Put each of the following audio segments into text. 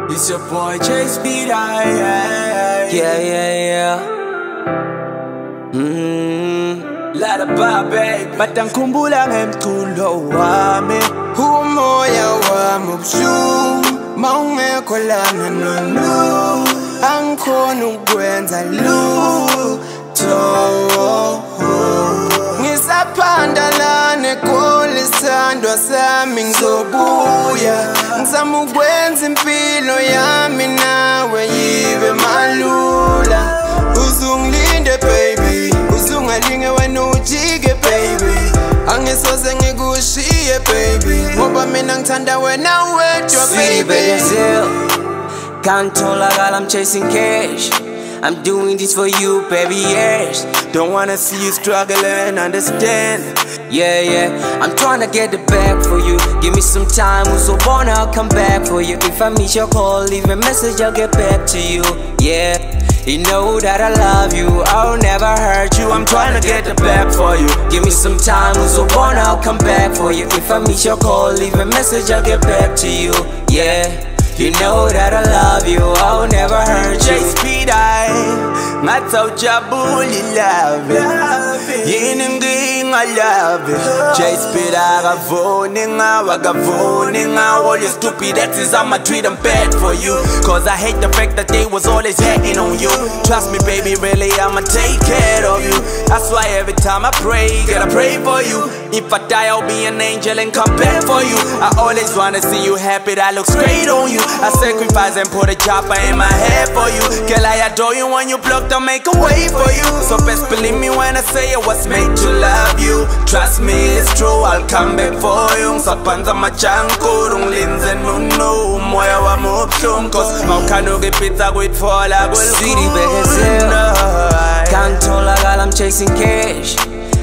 It's your boy J-Speed, yeah. Let a babe, batangikhumbula ngemculo wami, umoya wami ubuhlungu mawungekho lana nonu, angikhona ukwenza lutho. Ngisaphanda lana kolisandwa sami ngizobuya, ngizama ukwenza impilo yami nawe yibe malula. Uzungilinde baby, uzungalinge wena ujike baby, angisoze ngikushiye baby, ngoba mina ngithanda wena wedwa baby. Can't tell like I'm chasing cash. I'm doing this for you, baby, yes. Don't wanna see you struggle and understand. Yeah, I'm trying to get it back for you. Give me some time, so born I'll come back for you. If I miss your call, leave a message, I'll get back to you. Yeah, you know that I love you, I'll never hurt you. I'm trying to get it back for you. Give me some time, so born I'll come back for you. If I miss your call, leave a message, I'll get back to you. Yeah, you know that I love you, I'll never hurt you. J-Speed, ngathawujabula ilave, yini nginga love. J-Speed akavoni ngawe, akavoni ngawe. All you stupid exes, I'ma treat them bad for you, cause I hate the fact that they was always hating on you. Trust me baby, really I'ma take care of you. That's why every time I pray, gotta pray for you. If I die I'll be an angel and come back for you. I always wanna see you happy, that looks great on you. I sacrifice and put a chopper in my head for you. Girl, I adore you when you block, I'll make a way for you. So best believe me when I say I was made to love you. Trust me, it's true, I'll come back for you. Sapanza machanko, linze nunu, moya wa mupshum, cause maukano gipita kwitfola City can't tell like I'm chasing cash.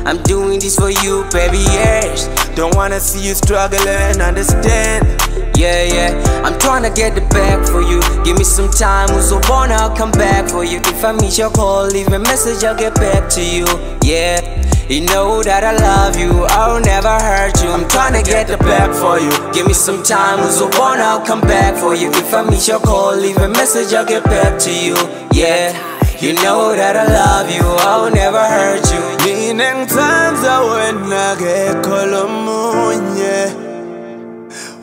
I'm doing this for you, baby, yes. Don't wanna see you struggle and understand. Yeah, I'm trying to get it back for you. Give me some time, so born I'll come back for you. If I miss your call, leave a message, I'll get back to you. Yeah, you know that I love you, I'll never hurt you. I'm trying to get it back for you. Give me some time, so born I'll come back for you. If I miss your call, leave a message, I'll get back to you. Yeah, you know that I love you, I'll never hurt you. Mina ngithanda wena akekho lomunye,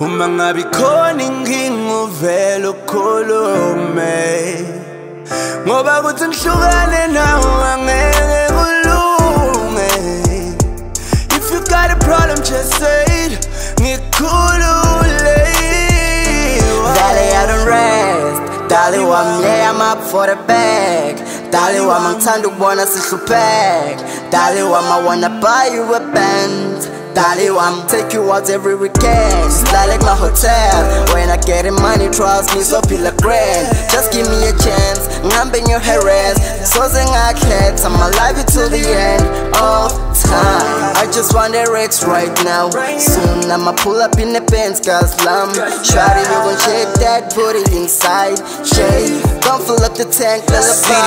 uma ngabe khona inkinga uvele ukhulume, ngoba kuthi ngihlukane nawe angeke kulunge. If you got a problem just say it, ngikhulule. Dale, I don't rest. Dale wami, yeah, I'm up for the bag. Dale wami, ngithanda ukubona sihlupheka. Dale wami, I wanna buy you a Benz. Dale wami, take you out every weekend. It's like my hotel. When I get in money, trust me, so feel a grand. Just give me a chance, ngihambe ngiyoharass. Soze ngakhetha, I'ma love you till the end of time. I just want the Rex right now. Soon I'ma pull up in the Benz, cause lamb. Shawty, you gon' shake that booty inside. Shake, don't fill up the tank, let the City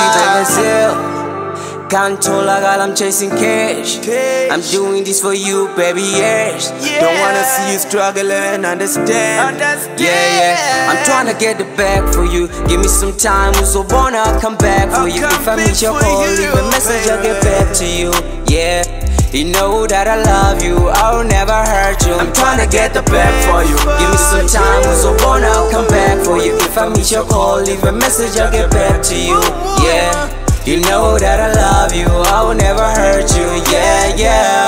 can't tell like I'm chasing cash. I'm doing this for you, baby, yes. Don't wanna see you struggle and understand. Yeah, I'm trying to get it back for you. Give me some time, so born I'll come back for you. If I miss your call, leave a message, I'll get back to you. Yeah, you know that I love you, I'll never hurt you. I'm trying to get the back for you. Give me some time, so born I'll come back for you. If I miss your call, leave a message, I'll get back to you. Yeah, you know that I love you, I will never hurt you. Yeah.